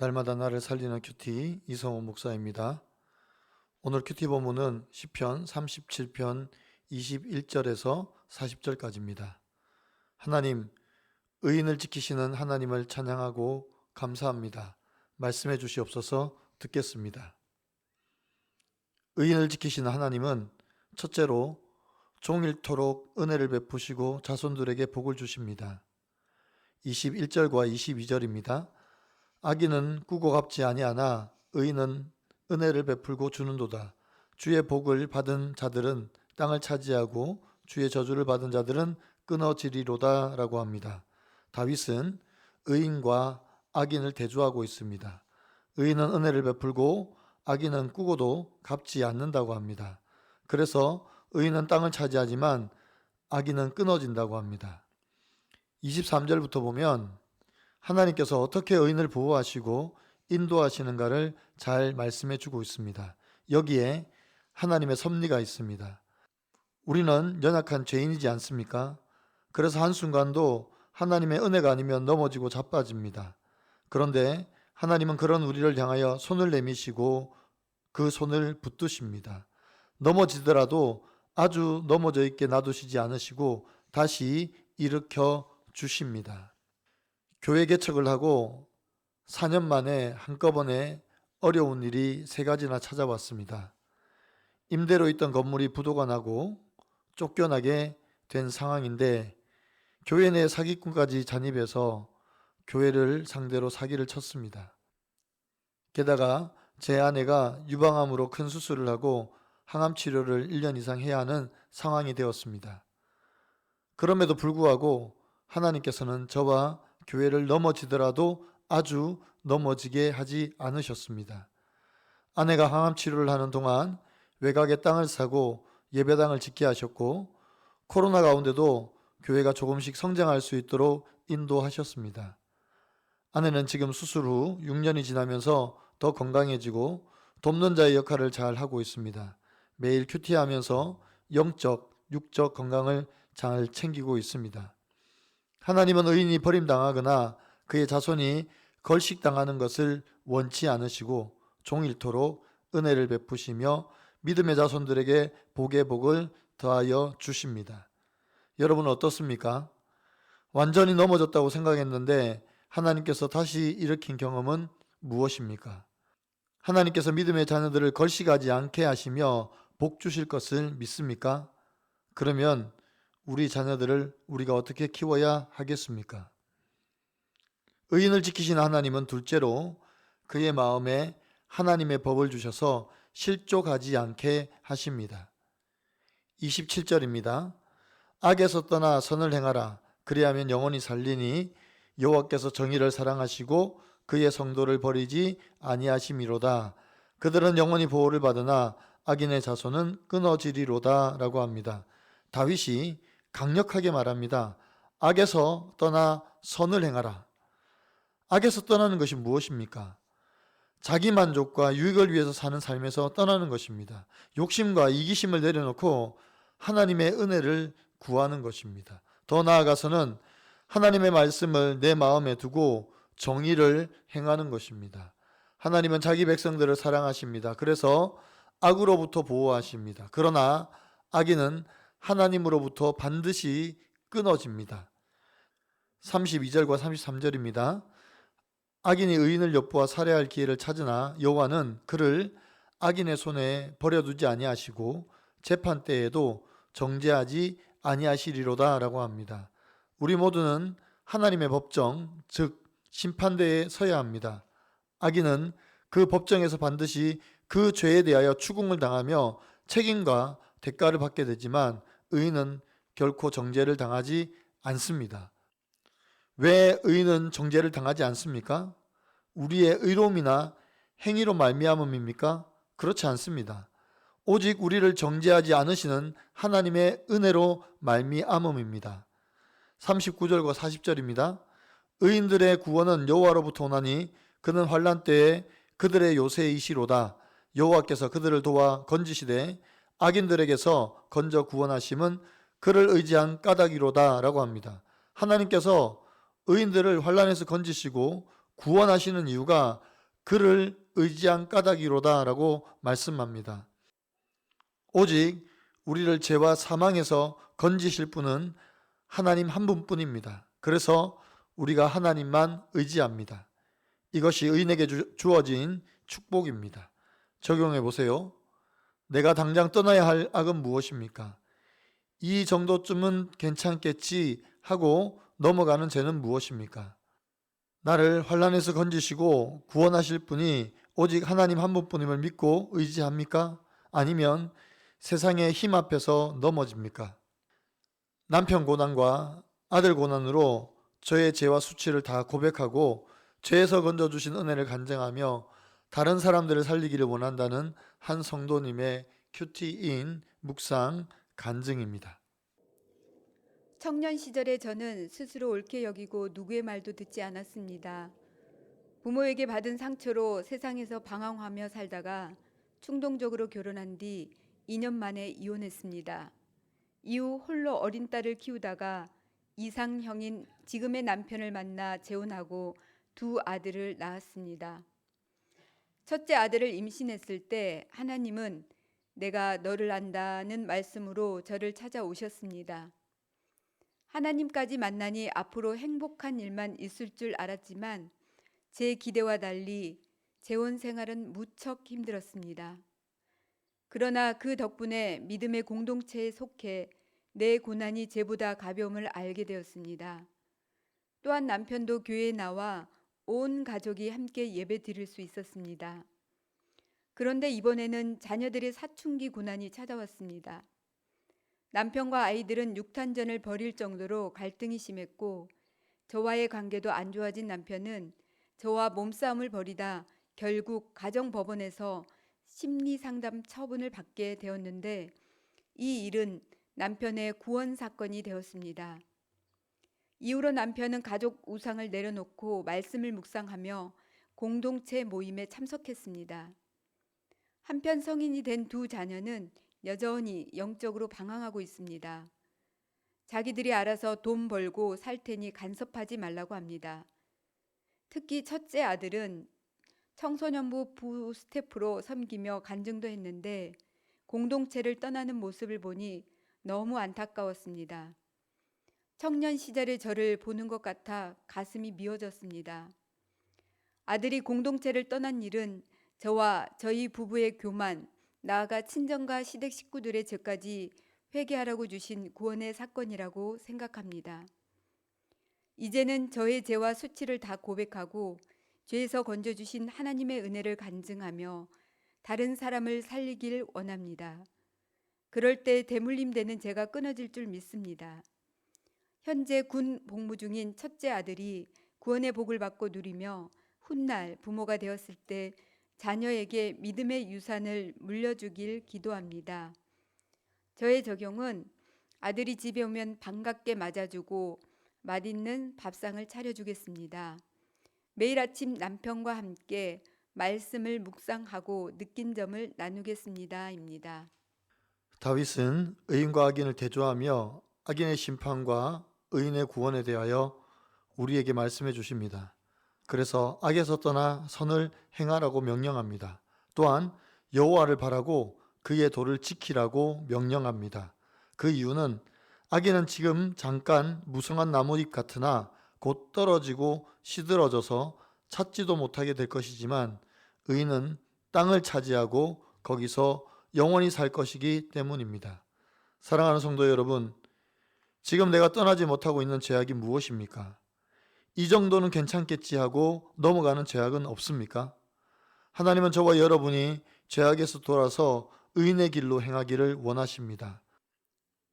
날마다 나를 살리는 큐티 이성호 목사입니다. 오늘 큐티 본문은 시편 37편 21절에서 40절까지입니다. 하나님, 의인을 지키시는 하나님을 찬양하고 감사합니다. 말씀해 주시옵소서. 듣겠습니다. 의인을 지키시는 하나님은 첫째로 종일토록 은혜를 베푸시고 자손들에게 복을 주십니다. 21절과 22절입니다. 악인은 꾸고 갚지 아니하나 의인은 은혜를 베풀고 주는도다. 주의 복을 받은 자들은 땅을 차지하고 주의 저주를 받은 자들은 끊어지리로다 라고 합니다. 다윗은 의인과 악인을 대조하고 있습니다. 의인은 은혜를 베풀고 악인은 꾸고도 갚지 않는다고 합니다. 그래서 의인은 땅을 차지하지만 악인은 끊어진다고 합니다. 23절부터 보면 하나님께서 어떻게 의인을 보호하시고 인도하시는가를 잘 말씀해 주고 있습니다. 여기에 하나님의 섭리가 있습니다. 우리는 연약한 죄인이지 않습니까? 그래서 한순간도 하나님의 은혜가 아니면 넘어지고 자빠집니다. 그런데 하나님은 그런 우리를 향하여 손을 내미시고 그 손을 붙드십니다. 넘어지더라도 아주 넘어져 있게 놔두시지 않으시고 다시 일으켜 주십니다. 교회 개척을 하고 4년 만에 한꺼번에 어려운 일이 3가지나 찾아왔습니다. 임대로 있던 건물이 부도가 나고 쫓겨나게 된 상황인데 교회 내 사기꾼까지 잔입해서 교회를 상대로 사기를 쳤습니다. 게다가 제 아내가 유방암으로 큰 수술을 하고 항암 치료를 1년 이상 해야 하는 상황이 되었습니다. 그럼에도 불구하고 하나님께서는 저와 교회를 넘어지더라도 아주 넘어지게 하지 않으셨습니다. 아내가 항암 치료를 하는 동안 외곽에 땅을 사고 예배당을 짓게 하셨고 코로나 가운데도 교회가 조금씩 성장할 수 있도록 인도하셨습니다. 아내는 지금 수술 후 6년이 지나면서 더 건강해지고 돕는 자의 역할을 잘 하고 있습니다. 매일 큐티하면서 영적, 육적 건강을 잘 챙기고 있습니다. 하나님은 의인이 버림당하거나 그의 자손이 걸식당하는 것을 원치 않으시고 종일토록 은혜를 베푸시며 믿음의 자손들에게 복의 복을 더하여 주십니다. 여러분은 어떻습니까? 완전히 넘어졌다고 생각했는데 하나님께서 다시 일으킨 경험은 무엇입니까? 하나님께서 믿음의 자녀들을 걸식하지 않게 하시며 복 주실 것을 믿습니까? 그러면 우리 자녀들을 우리가 어떻게 키워야 하겠습니까? 의인을 지키시는 하나님은 둘째로 그의 마음에 하나님의 법을 주셔서 실족하지 않게 하십니다. 27절입니다. 악에서 떠나 선을 행하라. 그리하면 영원히 살리니 여호와께서 정의를 사랑하시고 그의 성도를 버리지 아니하심이로다. 그들은 영원히 보호를 받으나 악인의 자손은 끊어지리로다 라고 합니다. 다윗이 강력하게 말합니다. 악에서 떠나 선을 행하라. 악에서 떠나는 것이 무엇입니까? 자기 만족과 유익을 위해서 사는 삶에서 떠나는 것입니다. 욕심과 이기심을 내려놓고 하나님의 은혜를 구하는 것입니다. 더 나아가서는 하나님의 말씀을 내 마음에 두고 정의를 행하는 것입니다. 하나님은 자기 백성들을 사랑하십니다. 그래서 악으로부터 보호하십니다. 그러나 악인은 하나님으로부터 반드시 끊어집니다. 32절과 33절입니다. 악인이 의인을 엿보아 살해할 기회를 찾으나 여호와는 그를 악인의 손에 버려두지 아니하시고 재판 때에도 정죄하지 아니하시리로다 라고 합니다. 우리 모두는 하나님의 법정, 즉 심판대에 서야 합니다. 악인은 그 법정에서 반드시 그 죄에 대하여 추궁을 당하며 책임과 대가를 받게 되지만 의인은 결코 정죄를 당하지 않습니다. 왜 의인은 정죄를 당하지 않습니까? 우리의 의로움이나 행위로 말미암음입니까? 그렇지 않습니다. 오직 우리를 정죄하지 않으시는 하나님의 은혜로 말미암음입니다. 39절과 40절입니다. 의인들의 구원은 여호와로부터 오나니 그는 환난 때에 그들의 요새이시로다. 여호와께서 그들을 도와 건지시되 악인들에게서 건져 구원하심은 그를 의지한 까닭이로다 라고 합니다. 하나님께서 의인들을 환난에서 건지시고 구원하시는 이유가 그를 의지한 까닭이로다 라고 말씀합니다. 오직 우리를 죄와 사망에서 건지실 분은 하나님 한 분뿐입니다. 그래서 우리가 하나님만 의지합니다. 이것이 의인에게 주어진 축복입니다. 적용해 보세요. 내가 당장 떠나야 할 악은 무엇입니까? 이 정도쯤은 괜찮겠지 하고 넘어가는 죄는 무엇입니까? 나를 환난에서 건지시고 구원하실 분이 오직 하나님 한 분뿐임을 믿고 의지합니까? 아니면 세상의 힘 앞에서 넘어집니까? 남편 고난과 아들 고난으로 저의 죄와 수치를 다 고백하고 죄에서 건져주신 은혜를 간증하며 다른 사람들을 살리기를 원한다는 한 성도님의 큐티인 묵상 간증입니다. 청년 시절에 저는 스스로 옳게 여기고 누구의 말도 듣지 않았습니다. 부모에게 받은 상처로 세상에서 방황하며 살다가 충동적으로 결혼한 뒤 2년 만에 이혼했습니다. 이후 홀로 어린 딸을 키우다가 이상형인 지금의 남편을 만나 재혼하고 두 아들을 낳았습니다. 첫째 아들을 임신했을 때 하나님은 내가 너를 안다는 말씀으로 저를 찾아오셨습니다. 하나님까지 만나니 앞으로 행복한 일만 있을 줄 알았지만 제 기대와 달리 재혼 생활은 무척 힘들었습니다. 그러나 그 덕분에 믿음의 공동체에 속해 내 고난이 제보다 가벼움을 알게 되었습니다. 또한 남편도 교회에 나와 온 가족이 함께 예배 드릴 수 있었습니다. 그런데 이번에는 자녀들의 사춘기 고난이 찾아왔습니다. 남편과 아이들은 육탄전을 벌일 정도로 갈등이 심했고 저와의 관계도 안 좋아진 남편은 저와 몸싸움을 벌이다 결국 가정법원에서 심리상담 처분을 받게 되었는데 이 일은 남편의 구원 사건이 되었습니다. 이후로 남편은 가족 우상을 내려놓고 말씀을 묵상하며 공동체 모임에 참석했습니다. 한편 성인이 된 두 자녀는 여전히 영적으로 방황하고 있습니다. 자기들이 알아서 돈 벌고 살 테니 간섭하지 말라고 합니다. 특히 첫째 아들은 청소년부 부스태프로 섬기며 간증도 했는데 공동체를 떠나는 모습을 보니 너무 안타까웠습니다. 청년 시절의 저를 보는 것 같아 가슴이 미어졌습니다. 아들이 공동체를 떠난 일은 저와 저희 부부의 교만, 나아가 친정과 시댁 식구들의 죄까지 회개하라고 주신 구원의 사건이라고 생각합니다. 이제는 저의 죄와 수치를 다 고백하고 죄에서 건져주신 하나님의 은혜를 간증하며 다른 사람을 살리길 원합니다. 그럴 때 대물림 되는 죄가 끊어질 줄 믿습니다. 현재 군 복무 중인 첫째 아들이 구원의 복을 받고 누리며 훗날 부모가 되었을 때 자녀에게 믿음의 유산을 물려주길 기도합니다. 저의 적용은 아들이 집에 오면 반갑게 맞아주고 맛있는 밥상을 차려주겠습니다. 매일 아침 남편과 함께 말씀을 묵상하고 느낀 점을 나누겠습니다.입니다. 다윗은 의인과 악인을 대조하며 악인의 심판과 의인의 구원에 대하여 우리에게 말씀해 주십니다. 그래서 악에서 떠나 선을 행하라고 명령합니다. 또한 여호와를 바라고 그의 도를 지키라고 명령합니다. 그 이유는 악인은 지금 잠깐 무성한 나뭇잎 같으나 곧 떨어지고 시들어져서 찾지도 못하게 될 것이지만 의인은 땅을 차지하고 거기서 영원히 살 것이기 때문입니다. 사랑하는 성도 여러분, 지금 내가 떠나지 못하고 있는 죄악이 무엇입니까? 이 정도는 괜찮겠지 하고 넘어가는 죄악은 없습니까? 하나님은 저와 여러분이 죄악에서 돌아서 의인의 길로 행하기를 원하십니다.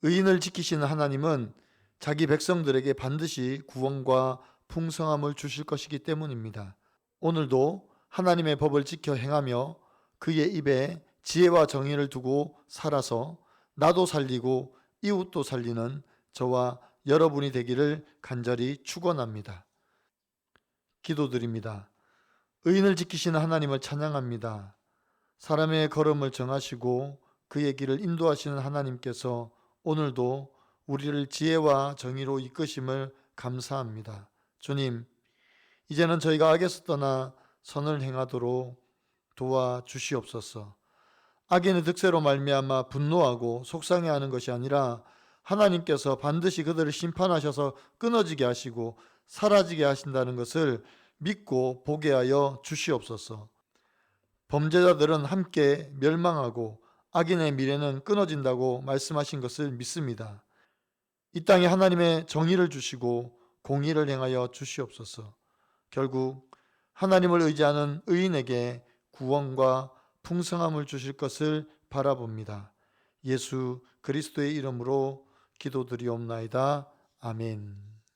의인을 지키시는 하나님은 자기 백성들에게 반드시 구원과 풍성함을 주실 것이기 때문입니다. 오늘도 하나님의 법을 지켜 행하며 그의 입에 지혜와 정의를 두고 살아서 나도 살리고 이웃도 살리는 저와 여러분이 되기를 간절히 축원합니다. 기도드립니다. 의인을 지키시는 하나님을 찬양합니다. 사람의 걸음을 정하시고 그의 길을 인도하시는 하나님께서 오늘도 우리를 지혜와 정의로 이끄심을 감사합니다. 주님, 이제는 저희가 악에서 떠나 선을 행하도록 도와주시옵소서. 악인의 득세로 말미암아 분노하고 속상해하는 것이 아니라 하나님께서 반드시 그들을 심판하셔서 끊어지게 하시고 사라지게 하신다는 것을 믿고 보게 하여 주시옵소서. 범죄자들은 함께 멸망하고 악인의 미래는 끊어진다고 말씀하신 것을 믿습니다. 이 땅에 하나님의 정의를 주시고 공의를 행하여 주시옵소서. 결국 하나님을 의지하는 의인에게 구원과 풍성함을 주실 것을 바라봅니다. 예수 그리스도의 이름으로 기도드리옵나이다. 아멘.